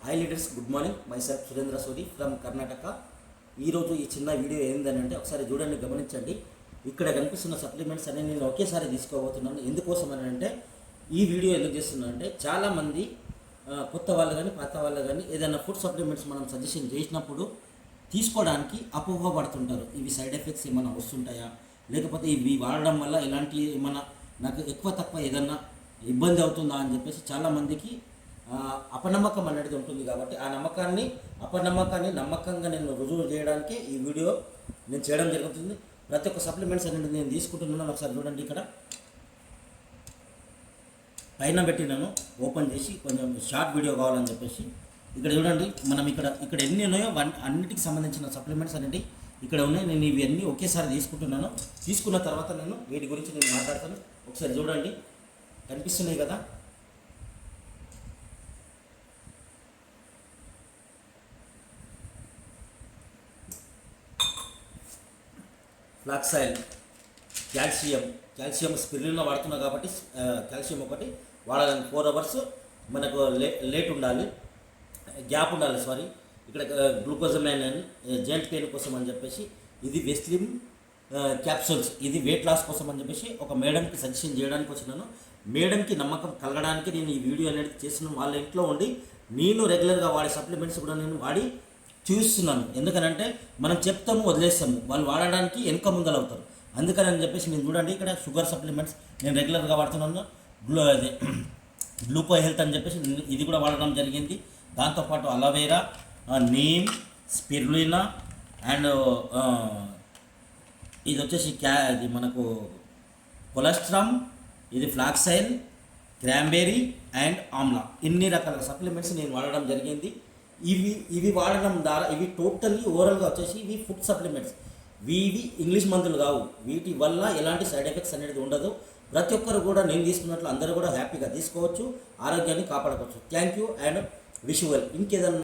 Hi leaders, good morning. My self Surendra సోది from Karnataka. ఈరోజు ఈ చిన్న వీడియో ఏంటంటే ఒకసారి చూడండి, గమనించండి. ఇక్కడ కనిపిస్తున్న సప్లిమెంట్స్ అన్ని నేను ఒకేసారి తీసుకోబోతున్నాను. ఎందుకోసం అని అంటే ఈ వీడియో ఎందుకు చేస్తున్నాను అంటే చాలామంది కొత్త వాళ్ళు కానీ పాత వాళ్ళు కానీ ఏదైనా ఫుడ్ సప్లిమెంట్స్ మనం సజెషన్ చేసినప్పుడు తీసుకోవడానికి అపోహపడుతుంటారు. ఇవి సైడ్ ఎఫెక్ట్స్ ఏమైనా వస్తుంటాయా, లేకపోతే ఇవి వాడడం వల్ల ఇలాంటి ఏమైనా నాకు ఎక్కువ తక్కువ ఏదన్నా ఇబ్బంది అవుతుందా అని చెప్పేసి చాలామందికి అపనమ్మకం అనేది ఉంటుంది. కాబట్టి ఆ అపనమ్మకాన్ని నమ్మకంగా నేను రుజువు చేయడానికి ఈ వీడియో నేను చేయడం జరుగుతుంది. ప్రతి ఒక్క సప్లిమెంట్స్ అనేది నేను తీసుకుంటున్నాను. ఒకసారి చూడండి, ఇక్కడ పైన పెట్టినాను, ఓపెన్ చేసి కొంచెం షార్ట్ వీడియో కావాలని చెప్పేసి ఇక్కడ చూడండి. మనం ఇక్కడ ఎన్ని ఉన్నాయో అన్నిటికి సంబంధించిన సప్లిమెంట్స్ అనేది ఇక్కడ ఉన్నాయి. నేను ఇవన్నీ ఒకేసారి తీసుకుంటున్నాను. తీసుకున్న తర్వాత నేను వీటి గురించి నేను మాట్లాడతాను. ఒకసారి చూడండి, కనిపిస్తున్నాయి కదా. ఫ్లాక్స్ ఆయిల్, కాల్షియం స్పిరులినా వాడుతున్నా కాబట్టి కాల్షియం ఒకటి వాడాలని 4 hours మనకు లేట్ ఉండాలి, గ్యాప్ ఉండాలి. ఇక్కడ గ్లూకోజమైన్ జాయింట్ పెయిన్ కోసం అని చెప్పేసి ఇది వెస్లిన్ క్యాప్సూల్స్, ఇది వెయిట్ లాస్ కోసం అని చెప్పేసి ఒక మేడంకి సజెషన్ చేయడానికి వచ్చినాను. మేడంకి నమ్మకం కలగడానికి నేను ఈ వీడియో అనేది చేస్తున్నాను. వాళ్ళ ఇంట్లో ఉండి నేను రెగ్యులర్గా వాడే సప్లిమెంట్స్ కూడా నేను వాడి చూస్తున్నాను. ఎందుకనంటే మనం చెప్తాము, వదిలేస్తాము, వాళ్ళు వాడడానికి వెనక ముందలు అవుతారు. అందుకని అని చెప్పేసి నేను చూడండి, ఇక్కడ షుగర్ సప్లిమెంట్స్ నేను రెగ్యులర్గా వాడుతున్నాను. గ్లూకో హెల్త్ అని చెప్పేసి ఇది కూడా వాడడం జరిగింది. దాంతోపాటు అలోవేరా, నీమ్, స్పిరులినా అండ్ ఇది వచ్చేసి ఇది మనకు కొలెస్ట్రామ్, ఇది ఫ్లాక్స్ ఆయిల్, క్రాంబెర్రీ అండ్ ఆమ్లా, ఇన్ని రకాల సప్లిమెంట్స్ నేను వాడడం జరిగింది. ఇవి వాడడం ద్వారా ఇవి టోటల్లీ ఓవరాల్గా వచ్చేసి ఇవి ఫుడ్ సప్లిమెంట్స్. ఇవి ఇంగ్లీష్ మందులు కావు. వీటి వల్ల ఎలాంటి సైడ్ ఎఫెక్ట్స్ అనేది ఉండదు. ప్రతి ఒక్కరు కూడా నేను తీసుకున్నట్లు అందరూ కూడా హ్యాపీగా తీసుకోవచ్చు, ఆరోగ్యాన్ని కాపాడుకోవచ్చు. Thank you and wish you well. ఇంకేదన్నా